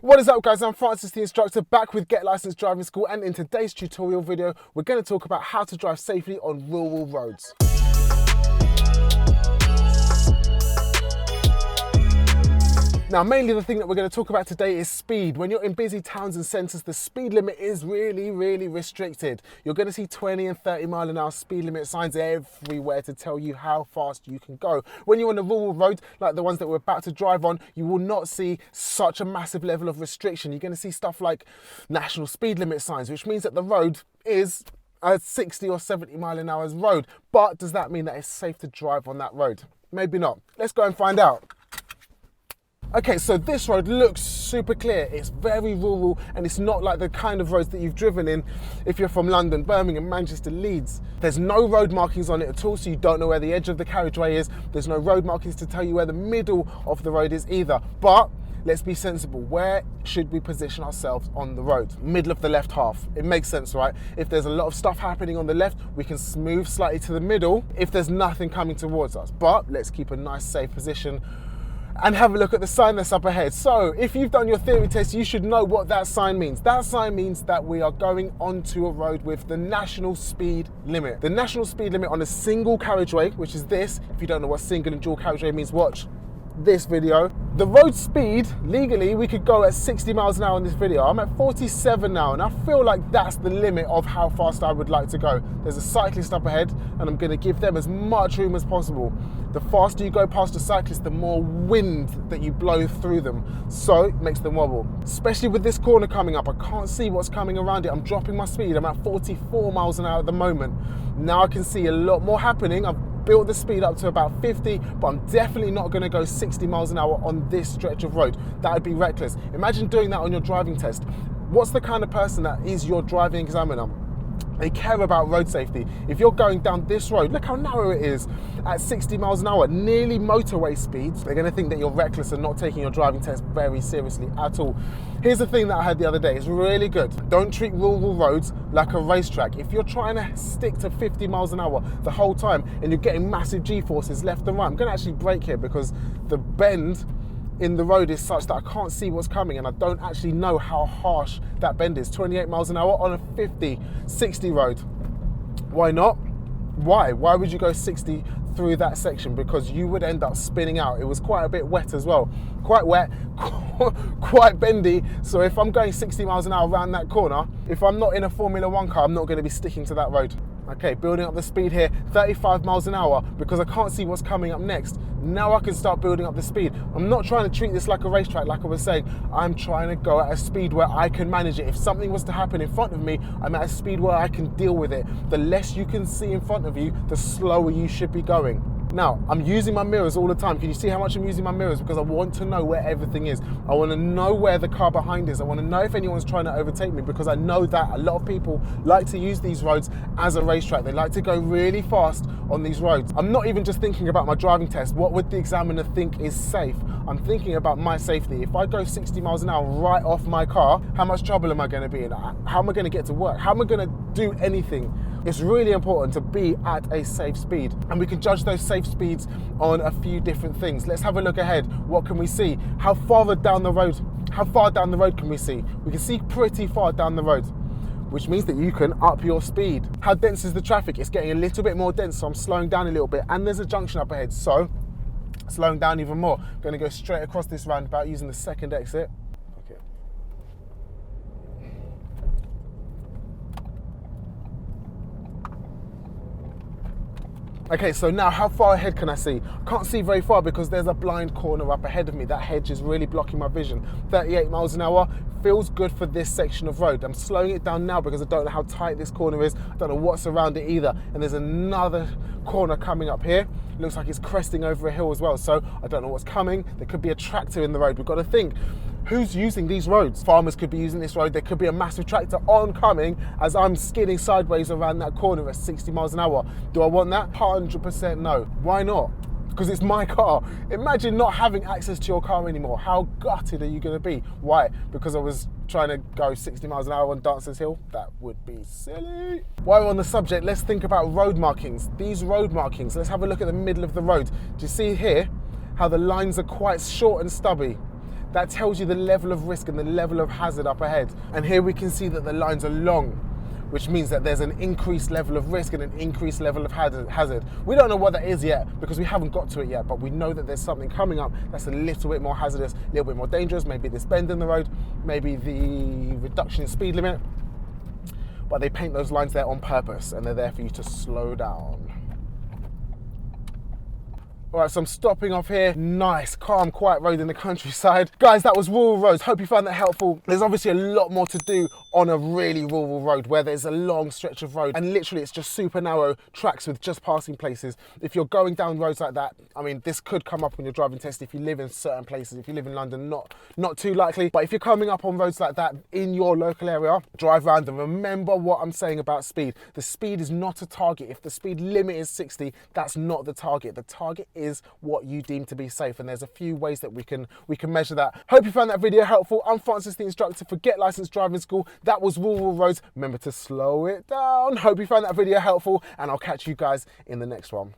What is up guys, I'm Francis the instructor, back with Get Licensed Driving School, and in today's tutorial video we're going to talk about how to drive safely on rural roads. Now mainly the thing that we're going to talk about today is speed. When you're in busy towns and centres, the speed limit is really restricted. You're going to see 20 and 30 mile an hour speed limit signs everywhere to tell you how fast you can go. When you're on a rural road like the ones that we're about to drive on, you will not see such a massive level of restriction. You're going to see stuff like national speed limit signs, which means that the road is a 60 or 70 mile an hour road. But does that mean that it's safe to drive on that road? Maybe not. Let's go and find out. Okay, so this road looks super clear. It's very rural and it's not like the kind of roads that you've driven in if you're from London, Birmingham, Manchester, Leeds. There's no road markings on it at all, so you don't know where the edge of the carriageway is. There's no road markings to tell you where the middle of the road is either. But let's be sensible. Where should we position ourselves on the road? Middle of the left half. It makes sense, right? If there's a lot of stuff happening on the left, we can move slightly to the middle if there's nothing coming towards us. But let's keep a nice safe position and have a look at the sign that's up ahead. So if you've done your theory test, you should know what that sign means. That sign means that we are going onto a road with the national speed limit. The national speed limit on a single carriageway, which is this. If you don't know what single and dual carriageway means, watch this video. The road speed, legally, we could go at 60 miles an hour in this video. I'm at 47 now, and I feel like that's the limit of how fast I would like to go. There's a cyclist up ahead, and I'm gonna give them as much room as possible. The faster you go past a cyclist, the more wind that you blow through them. So it makes them wobble. Especially with this corner coming up, I can't see what's coming around it. I'm dropping my speed. I'm at 44 miles an hour at the moment. Now I can see a lot more happening. I've built the speed up to about 50, but I'm definitely not going to go 60 miles an hour on this stretch of road. That would be reckless. Imagine doing that on your driving test. What's the kind of person that is your driving examiner? They care about road safety. If you're going down this road, look how narrow it is, at 60 miles an hour, nearly motorway speeds, they're going to think that you're reckless and not taking your driving test very seriously at all. Here's the thing that I had the other day, it's really good. Don't treat rural roads like a racetrack. If you're trying to stick to 50 miles an hour the whole time and you're getting massive G-forces left and right, I'm going to actually brake here because the bend in the road is such that I can't see what's coming and I don't actually know how harsh that bend is. 28 miles an hour on a 50, 60 road. Why not? Why would you go 60 through that section? Because you would end up spinning out. It was quite a bit wet as well. Quite wet, quite bendy. So if I'm going 60 miles an hour around that corner, if I'm not in a Formula 1 car, I'm not going to be sticking to that road. Okay, building up the speed here, 35 miles an hour, because I can't see what's coming up next. Now I can start building up the speed. I'm not trying to treat this like a racetrack, like I was saying. I'm trying to go at a speed where I can manage it. If something was to happen in front of me, I'm at a speed where I can deal with it. The less you can see in front of you, the slower you should be going. Now, I'm using my mirrors all the time. Can you see how much I'm using my mirrors? Because I want to know where everything is. I want to know where the car behind is. I want to know if anyone's trying to overtake me, because I know that a lot of people like to use these roads as a racetrack. They like to go really fast on these roads. I'm not even just thinking about my driving test. What would the examiner think is safe? I'm thinking about my safety. If I go 60 miles an hour right off my car, how much trouble am I going to be in? How am I going to get to work? How am I going to do anything? It's really important to be at a safe speed, and we can judge those safe speeds on a few different things. Let's have a look ahead. What can we see? How far down the road can we see? We can see pretty far down the road, which means that you can up your speed. How dense is the traffic? It's getting a little bit more dense, so I'm slowing down a little bit, and there's a junction up ahead, so slowing down even more. I'm going to go straight across this roundabout using the second exit. Okay, so now how far ahead can I see? I can't see very far because there's a blind corner up ahead of me. That hedge is really blocking my vision. 38 miles an hour feels good for this section of road. I'm slowing it down now because I don't know how tight this corner is. I don't know what's around it either. And there's another corner coming up here. It looks like it's cresting over a hill as well. So I don't know what's coming. There could be a tractor in the road. We've got to think, who's using these roads? Farmers could be using this road. There could be a massive tractor oncoming as I'm skidding sideways around that corner at 60 miles an hour. Do I want that? 100% no. Why not? Because it's my car. Imagine not having access to your car anymore. How gutted are you going to be? Why? Because I was trying to go 60 miles an hour on Dancers Hill? That would be silly. While we're on the subject, let's think about road markings. These road markings, let's have a look at the middle of the road. Do you see here how the lines are quite short and stubby? That tells you the level of risk and the level of hazard up ahead. And here we can see that the lines are long, which means that there's an increased level of risk and an increased level of hazard. We don't know what that is yet because we haven't got to it yet, but we know that there's something coming up that's a little bit more hazardous, a little bit more dangerous. Maybe this bend in the road, maybe the reduction in speed limit, but they paint those lines there on purpose and they're there for you to slow down. All right, so I'm stopping off here. Nice, calm, quiet road in the countryside. Guys, that was rural roads. Hope you found that helpful. There's obviously a lot more to do on a really rural road where there's a long stretch of road and literally it's just super narrow tracks with just passing places. If you're going down roads like that, I mean, this could come up on your driving test if you live in certain places. If you live in London, not too likely. But if you're coming up on roads like that in your local area, drive around and remember what I'm saying about speed. The speed is not a target. If the speed limit is 60, that's not the target. The target is what you deem to be safe, and there's a few ways that we can measure that. Hope you found that video helpful. I'm Francis, the instructor for Get Licensed Driving School. That was rural roads. Remember to slow it down. Hope you found that video helpful, and I'll catch you guys in the next one.